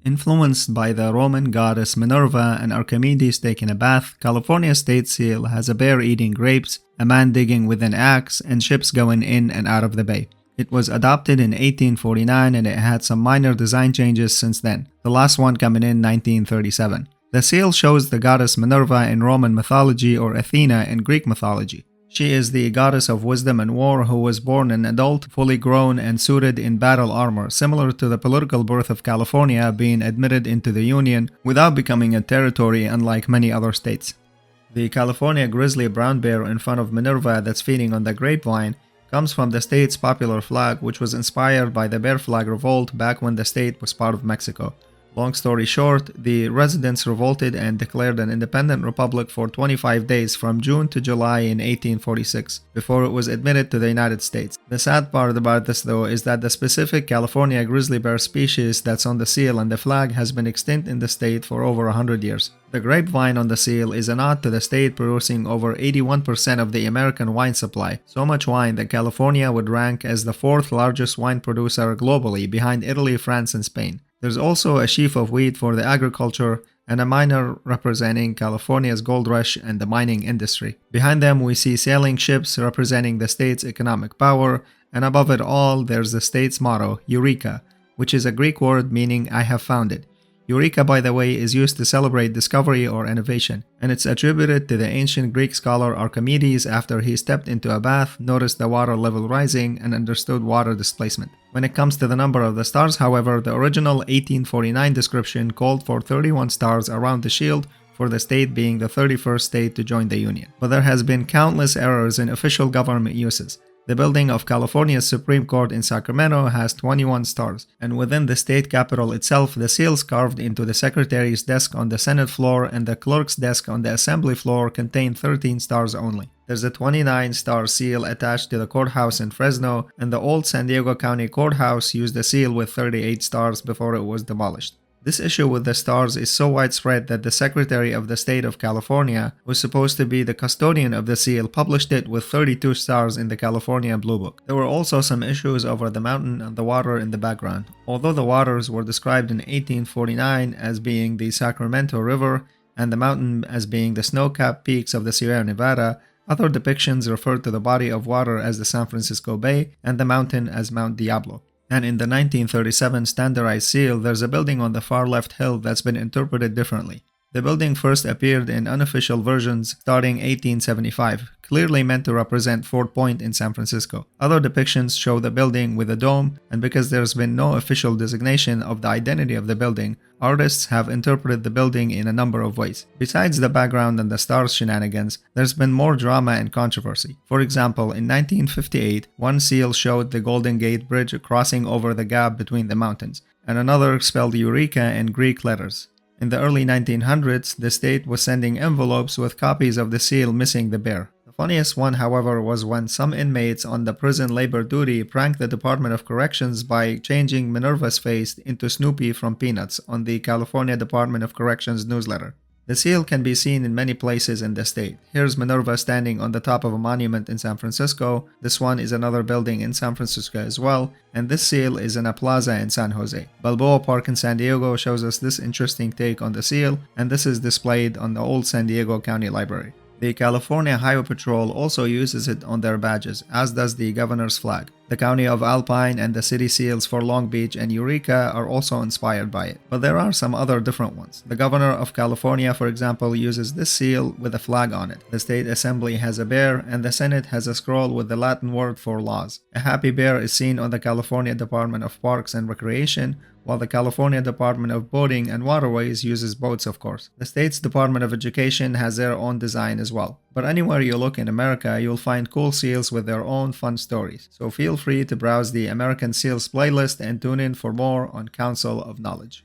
Influenced by the Roman goddess Minerva and Archimedes taking a bath, California's state seal has a bear eating grapes, a man digging with an axe, and ships going in and out of the bay. It was adopted in 1849 and it had some minor design changes since then, the last one coming in 1937. The seal shows the goddess Minerva in Roman mythology or Athena in Greek mythology. She is the goddess of wisdom and war who was born an adult, fully grown, and suited in battle armor, similar to the political birth of California being admitted into the Union without becoming a territory unlike many other states. The California grizzly brown bear in front of Minerva that's feeding on the grapevine comes from the state's popular flag, which was inspired by the Bear Flag Revolt back when the state was part of Mexico. Long story short, the residents revolted and declared an independent republic for 25 days from June to July in 1846, before it was admitted to the United States. The sad part about this though is that the specific California grizzly bear species that's on the seal and the flag has been extinct in the state for over 100 years. The grapevine on the seal is a nod to the state producing over 81% of the American wine supply, so much wine that California would rank as the fourth largest wine producer globally behind Italy, France, and Spain. There's also a sheaf of wheat for the agriculture and a miner representing California's gold rush and the mining industry. Behind them we see sailing ships representing the state's economic power, and above it all there's the state's motto, Eureka, which is a Greek word meaning I have found it. Eureka, by the way, is used to celebrate discovery or innovation, and it's attributed to the ancient Greek scholar Archimedes after he stepped into a bath, noticed the water level rising, and understood water displacement. When it comes to the number of the stars, however, the original 1849 description called for 31 stars around the shield, for the state being the 31st state to join the Union. But there has been countless errors in official government uses. The building of California's Supreme Court in Sacramento has 21 stars, and within the state capitol itself, the seals carved into the secretary's desk on the Senate floor and the clerk's desk on the Assembly floor contain 13 stars only. There's a 29-star seal attached to the courthouse in Fresno, and the old San Diego County Courthouse used a seal with 38 stars before it was demolished. This issue with the stars is so widespread that the Secretary of the State of California, who was supposed to be the custodian of the seal, published it with 32 stars in the California Blue Book. There were also some issues over the mountain and the water in the background. Although the waters were described in 1849 as being the Sacramento River and the mountain as being the snow-capped peaks of the Sierra Nevada, other depictions referred to the body of water as the San Francisco Bay and the mountain as Mount Diablo. And in the 1937 standardized seal, there's a building on the far left hill that's been interpreted differently. The building first appeared in unofficial versions starting 1875, clearly meant to represent Fort Point in San Francisco. Other depictions show the building with a dome, and because there's been no official designation of the identity of the building, artists have interpreted the building in a number of ways. Besides the background and the stars shenanigans, there's been more drama and controversy. For example, in 1958, one seal showed the Golden Gate Bridge crossing over the gap between the mountains, and another spelled Eureka in Greek letters. In the early 1900s, the state was sending envelopes with copies of the seal missing the bear. The funniest one, however, was when some inmates on the prison labor duty pranked the Department of Corrections by changing Minerva's face into Snoopy from Peanuts on the California Department of Corrections newsletter. The seal can be seen in many places in the state. Here's Minerva standing on the top of a monument in San Francisco. This one is another building in San Francisco as well, and this seal is in a plaza in San Jose. Balboa Park in San Diego shows us this interesting take on the seal, and this is displayed on the old San Diego County Library. The California Highway Patrol also uses it on their badges, as does the governor's flag. The county of Alpine and the city seals for Long Beach and Eureka are also inspired by it. But there are some other different ones. The governor of California, for example, uses this seal with a flag on it. The state assembly has a bear, and the Senate has a scroll with the Latin word for laws. A happy bear is seen on the California Department of Parks and Recreation, while the California Department of Boating and Waterways uses boats, of course. The state's Department of Education has their own design as well. But anywhere you look in America, you'll find cool seals with their own fun stories. So feel free to browse the American Seals playlist and tune in for more on Council of Knowledge.